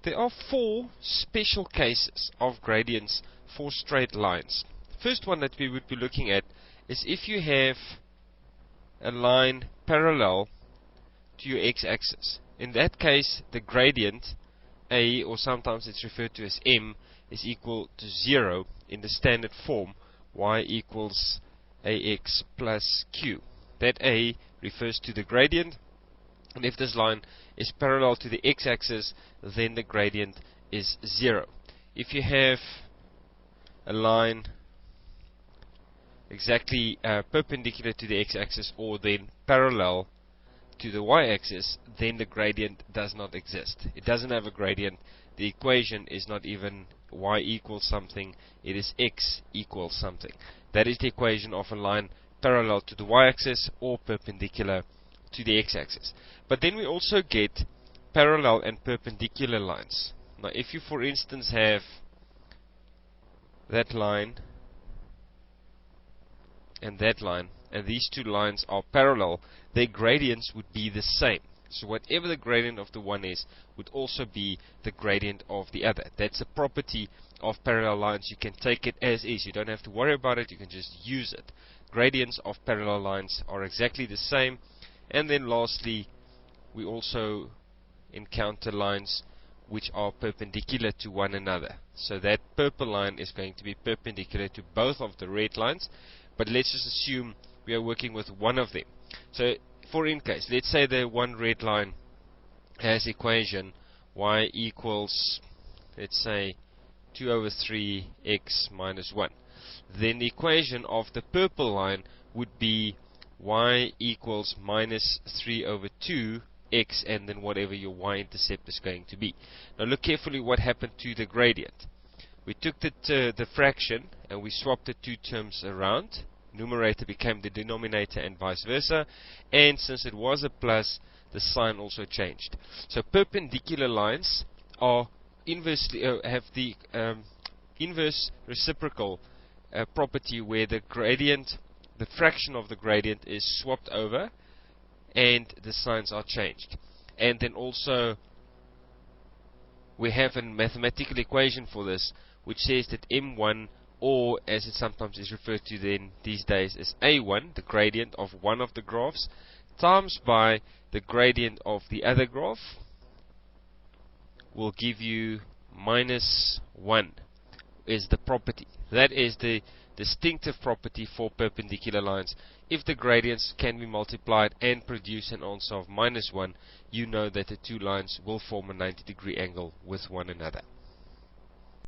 There are four special cases of gradients for straight lines. The first one that we would be looking at is if you have a line parallel to your x-axis. In that case, the gradient a, or sometimes it's referred to as m, is equal to 0 in the standard form y equals ax plus q. That a refers to the gradient, and if this line is parallel to the x-axis, then the gradient is 0. If you have a line exactly perpendicular to the x-axis or then parallel to the y-axis, then the gradient does not exist. It doesn't have a gradient. The equation is not even y equals something, it is x equals something. That is the equation of a line parallel to the y-axis or perpendicular to the x-axis. But then we also get parallel and perpendicular lines. Now if you for instance have that line and that line, and these two lines are parallel, their gradients would be the same. So whatever the gradient of the one is would also be the gradient of the other. That's a property of parallel lines. You can take it as is. You don't have to worry about it. You can just use it. Gradients of parallel lines are exactly the same. And then lastly, we also encounter lines which are perpendicular to one another. So that purple line is going to be perpendicular to both of the red lines. But let's just assume we are working with one of them. So for in case, let's say the one red line has equation y equals, let's say, 2 over 3 x minus 1. Then the equation of the purple line would be y equals minus 3 over 2 x, and then whatever your y-intercept is going to be. Now look carefully what happened to the gradient. We took the fraction and we swapped the two terms around. Numerator became the denominator and vice versa, and since it was a plus, the sign also changed. So perpendicular lines are inversely have the inverse reciprocal property, where the gradient, the fraction of the gradient, is swapped over and the signs are changed. And then also we have a mathematical equation for this, which says that m1, or as it sometimes is referred to then these days as a1, the gradient of one of the graphs, times by the gradient of the other graph, will give you minus 1, is the property. That is the distinctive property for perpendicular lines. If the gradients can be multiplied and produce an answer of minus 1, you know that the two lines will form a 90-degree angle with one another.